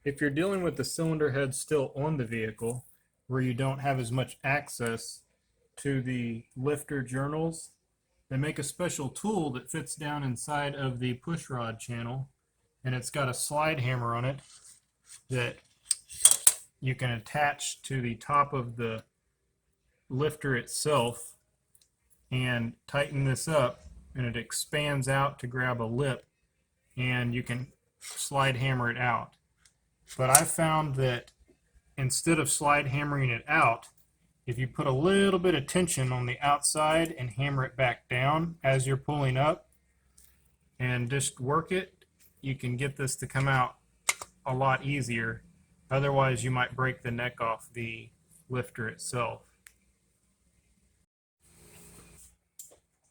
If you're dealing with the cylinder head still on the vehicle, where you don't have as much access to the lifter journals, they make a special tool that fits down inside of the push rod channel, and it's got a slide hammer on it that you can attach to the top of the lifter itself and tighten this up, and it expands out to grab a lip, and you can slide hammer it out. But I found that instead of slide hammering it out, if you put a little bit of tension on the outside and hammer it back down as you're pulling up and just work it, you can get this to come out a lot easier. Otherwise, you might break the neck off the lifter itself.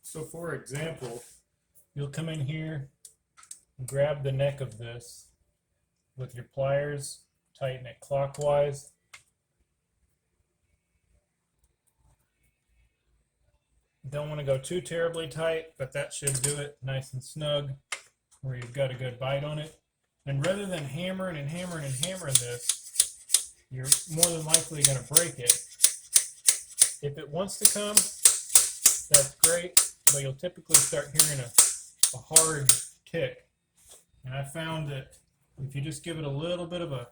So for example, you'll come in here and grab the neck of this with your pliers, tighten it clockwise. Don't want to go too terribly tight, but that should do it nice and snug where you've got a good bite on it. And rather than hammering and hammering and hammering this, you're more than likely going to break it. If it wants to come, that's great, but you'll typically start hearing a hard tick. And I found that if you just give it a little bit of a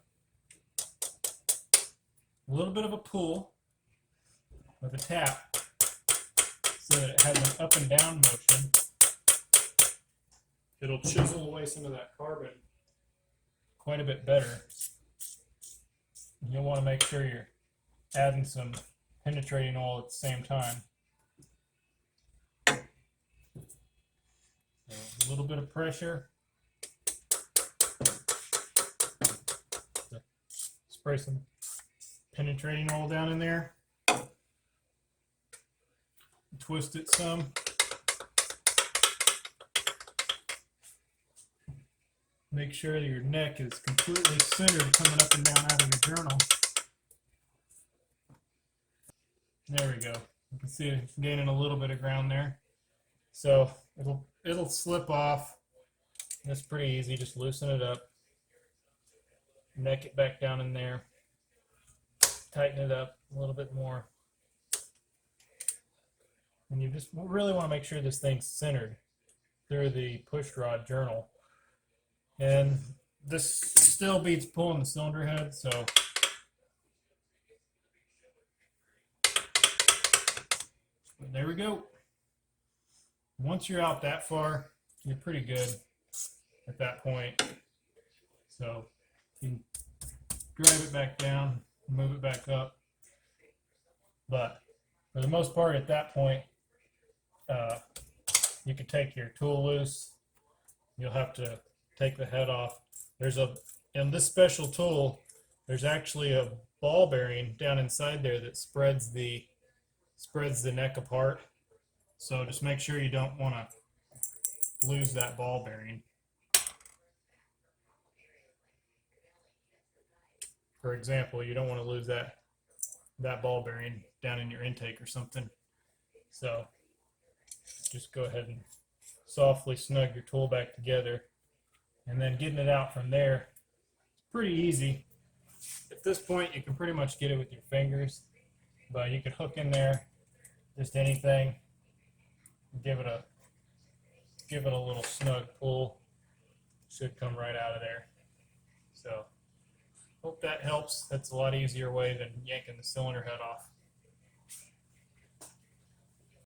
pull with a tap, so that it has an up and down motion, it'll chisel away some of that carbon quite a bit better. You'll want to make sure you're adding some penetrating oil at the same time. So a little bit of pressure. Spray some penetrating oil down in there. Twist it some. Make sure that your neck is completely centered coming up and down out of your journal. There we go. You can see it gaining a little bit of ground there. So it'll slip off. It's pretty easy. Just loosen it up. Neck it back down in there. Tighten it up a little bit more. And you just really want to make sure this thing's centered through the push rod journal. And this still beats pulling the cylinder head, so there we go. Once you're out that far, you're pretty good at that point. So you can drive it back down, move it back up. But for the most part at that point, you can take your tool loose. You'll have to take the head off. In this special tool, there's actually a ball bearing down inside there that spreads the neck apart. So just make sure you don't want to lose that ball bearing. For example, you don't want to lose that ball bearing down in your intake or something. So just go ahead and softly snug your tool back together, and then getting it out from there is pretty easy. At this point, you can pretty much get it with your fingers, but you could hook in there just anything. Give it a little snug pull. Should come right out of there. So hope that helps. That's a lot easier way than yanking the cylinder head off.